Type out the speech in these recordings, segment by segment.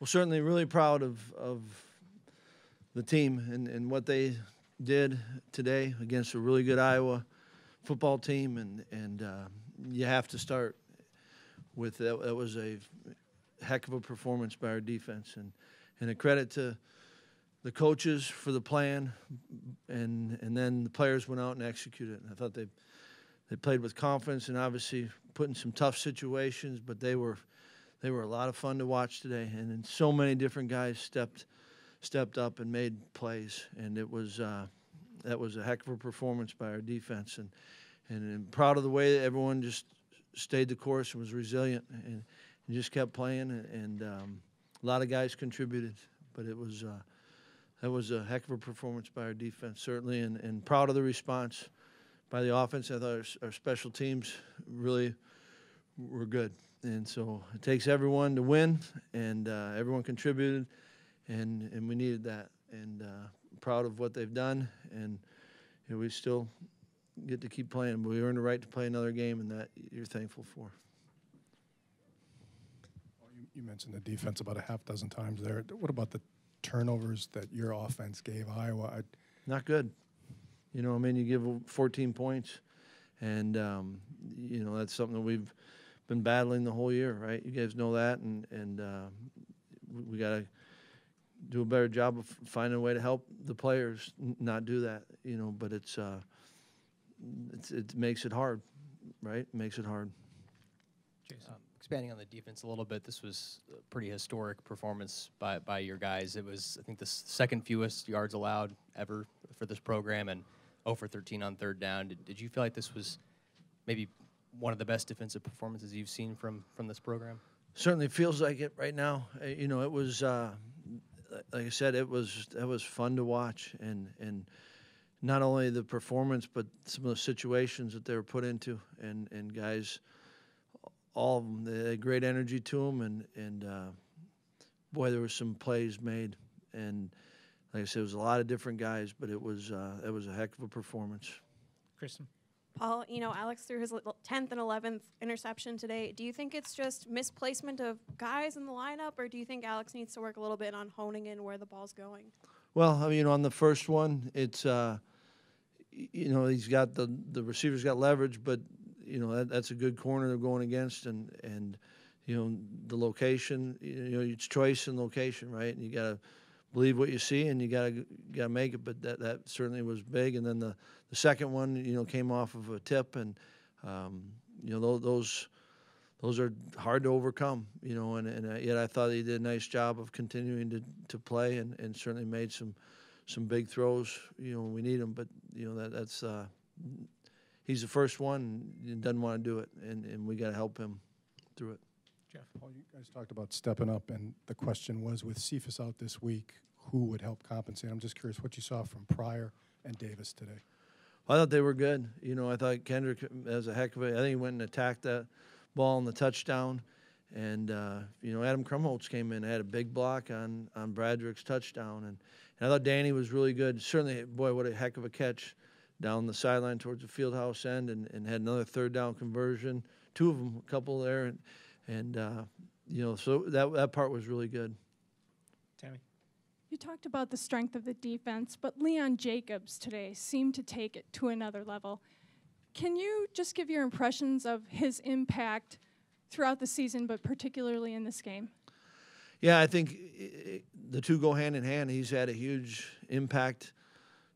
Well, certainly really proud of the team and what they did today against a really good Iowa football team, and you have to start with that. That was a heck of a performance by our defense, and a credit to the coaches for the plan, and then the players went out and executed it. And I thought they played with confidence and obviously put in some tough situations, but they were a lot of fun to watch today, and then so many different guys stepped up and made plays, and it was that was a heck of a performance by our defense, and I'm proud of the way that everyone just stayed the course and was resilient and just kept playing, and a lot of guys contributed, but it was that was a heck of a performance by our defense, certainly, and proud of the response by the offense. I thought our special teams really were good. And so it takes everyone to win, and everyone contributed, and we needed that. And proud of what they've done, and we still get to keep playing. We earned the right to play another game, and that you're thankful for. You mentioned the defense about a half dozen times there. What about the turnovers that your offense gave Iowa? Not good. You give 14 points, and that's something that we've been battling the whole year, right? You guys know that, and we got to do a better job of finding a way to help the players not do that, but it makes it hard, right? It makes it hard. Jason. Expanding on the defense a little bit, this was a pretty historic performance by your guys. It was, I think, the second fewest yards allowed ever for this program, and 0 for 13 on third down. Did you feel like this was maybe one of the best defensive performances you've seen from this program? Certainly feels like it right now. It was, like I said, that was fun to watch, and not only the performance, but some of the situations that they were put into, and guys, all of them, they had great energy to them, and boy, there were some plays made, and like I said, it was a lot of different guys, but it was a heck of a performance. Kristen. Paul, Alex threw his 10th and 11th interception today. Do you think it's just misplacement of guys in the lineup, or do you think Alex needs to work a little bit on honing in where the ball's going? Well, on the first one, it's he's got the receiver's got leverage, but that's a good corner they're going against, and the location, it's choice and location, right? And you got to believe what you see, and you got to make it. But that certainly was big. And then the second one, came off of a tip, and those are hard to overcome, and yet I thought he did a nice job of continuing to play, and certainly made some big throws, when we need them. But that's he's the first one and doesn't want to do it, and we got to help him through it. Jeff. Paul, you guys talked about stepping up, and the question was, with Cephas out this week, who would help compensate? I'm just curious what you saw from Pryor and Davis today. Well, I thought they were good. I thought Kendrick has a heck of it. I think he went and attacked that ball on the touchdown, and Adam Krumholtz came in and had a big block on Bradrick's touchdown, and I thought Danny was really good. Certainly, boy, what a heck of a catch down the sideline towards the field house end, and had another third down conversion, two of them, a couple there, and so that part was really good. Tammy. You talked about the strength of the defense, but Leon Jacobs today seemed to take it to another level. Can you just give your impressions of his impact throughout the season, but particularly in this game? Yeah, I think the two go hand in hand. He's had a huge impact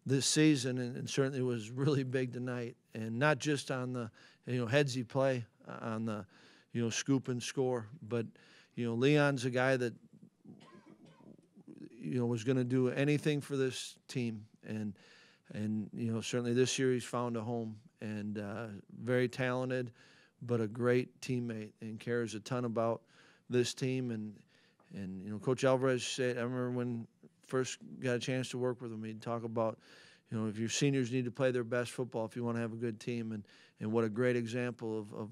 this season, and certainly was really big tonight. And not just on the headsy play, on the scoop and score, but Leon's a guy that was going to do anything for this team, and certainly this year he's found a home, and very talented, but a great teammate, and cares a ton about this team. And Coach Alvarez said, I remember when first got a chance to work with him, he'd talk about if your seniors need to play their best football if you want to have a good team, and what a great example of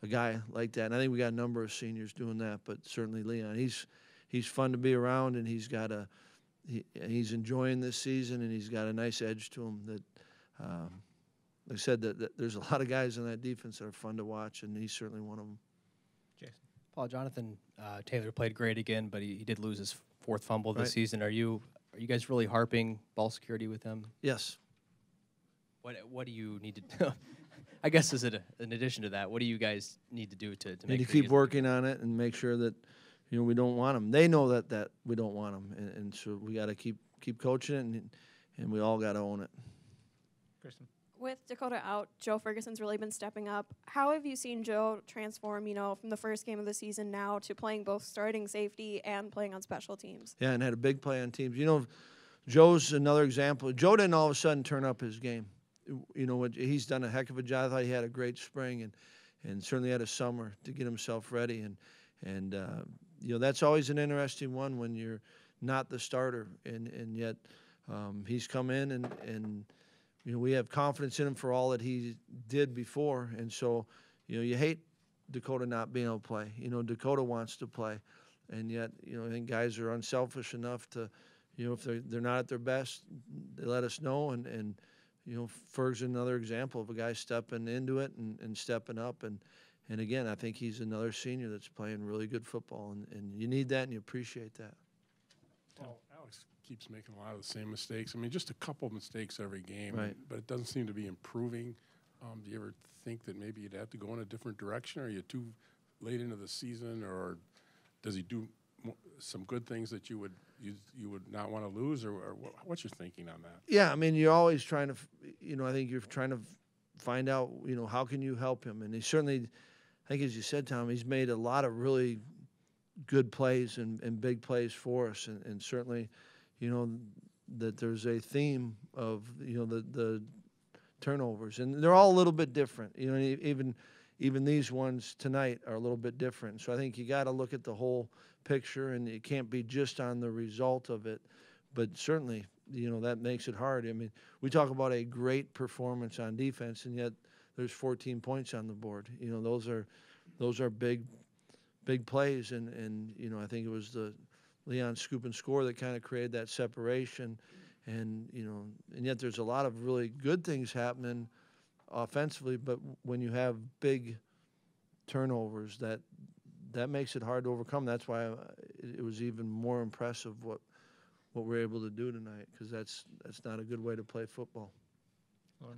a guy like that. And I think we got a number of seniors doing that, but certainly Leon, he's fun to be around, and he's enjoying this season, and he's got a nice edge to him that, like I said, that there's a lot of guys in that defense that are fun to watch, and he's certainly one of them. Jason. Paul, Jonathan Taylor played great again, but he did lose his 4th fumble this Right. season. Are you guys really harping ball security with him? Yes. What do you need to do? I guess in addition to that, what do you guys need to do to Need make to sure he keep doesn't- working on it and make sure that we don't want them. They know that we don't want them, and so we got to keep coaching it, and we all got to own it. Kristen. With Dakota out, Joe Ferguson's really been stepping up. How have you seen Joe transform, from the first game of the season now to playing both starting safety and playing on special teams? Yeah, and had a big play on teams. Joe's another example. Joe didn't all of a sudden turn up his game. He's done a heck of a job. I thought he had a great spring and certainly had a summer to get himself ready. And that's always an interesting one when you're not the starter, and yet he's come in and we have confidence in him for all that he did before. And so you hate Dakota not being able to play. Dakota wants to play, and yet I think guys are unselfish enough to if they're not at their best, they let us know. And Ferg's another example of a guy stepping into it and stepping up. And again, I think he's another senior that's playing really good football, and you need that and you appreciate that. Well, Alex keeps making a lot of the same mistakes. I mean, just a couple of mistakes every game, Right. but it doesn't seem to be improving. Do you ever think that maybe you'd have to go in a different direction? Or are you too late into the season, or does he do some good things that you would not want to lose, or what's your thinking on that? Yeah, I mean, you're always trying to, I think you're trying to find out, how can you help him? And he certainly, I think as you said, Tom, he's made a lot of really good plays and big plays for us. And certainly, that there's a theme of, the turnovers. And they're all a little bit different. Even these ones tonight are a little bit different. So I think you got to look at the whole picture, and it can't be just on the result of it. But certainly, that makes it hard. I mean, we talk about a great performance on defense, and yet there's 14 points on the board. Those are big plays, and I think it was the Leon scoop and score that kind of created that separation. And yet there's a lot of really good things happening offensively, but when you have big turnovers, that makes it hard to overcome. That's why it was even more impressive what we're able to do tonight, because that's not a good way to play football.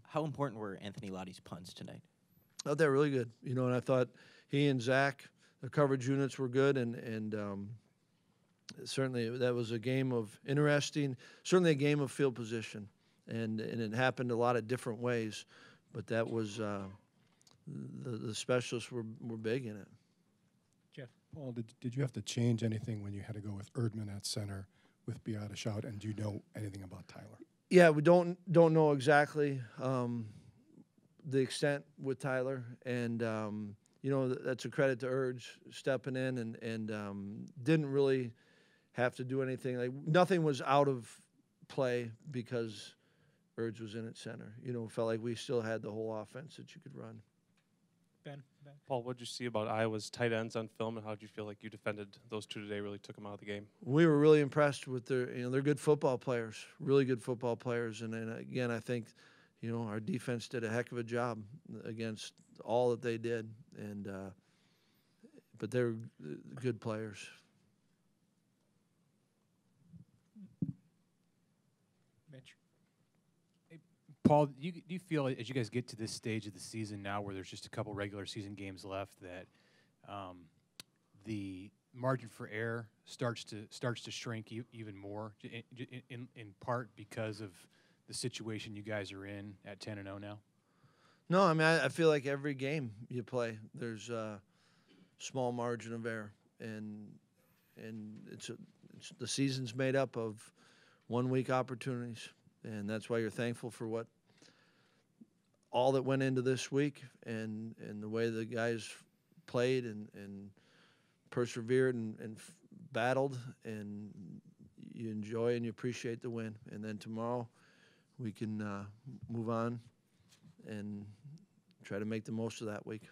How important were Anthony Lottie's punts tonight? I thought they were really good, and I thought he and Zach, the coverage units were good, and certainly that was a game of certainly a game of field position, and it happened a lot of different ways, but that was the specialists were big in it. Jeff. Paul, did you have to change anything when you had to go with Erdman at center with Beata out, and do you know anything about Tyler? Yeah, we don't know exactly the extent with Tyler, and that's a credit to Urge stepping in and didn't really have to do anything. Like nothing was out of play because Urge was in at center. Felt like we still had the whole offense that you could run. Ben. Paul, what did you see about Iowa's tight ends on film, and how did you feel like you defended those two today? Really took them out of the game. We were really impressed with they're good football players, really good football players, and again, I think, our defense did a heck of a job against all that they did, and but they're good players. Mitch. Paul, do you feel as you guys get to this stage of the season now, where there's just a couple regular season games left, that the margin for error starts to shrink even more, in part because of the situation you guys are in at 10-0 now? No, I mean I feel like every game you play, there's a small margin of error, and the season's made up of 1 week opportunities. And that's why you're thankful for all that went into this week and the way the guys played and persevered and battled, and you enjoy and you appreciate the win. And then tomorrow we can move on and try to make the most of that week.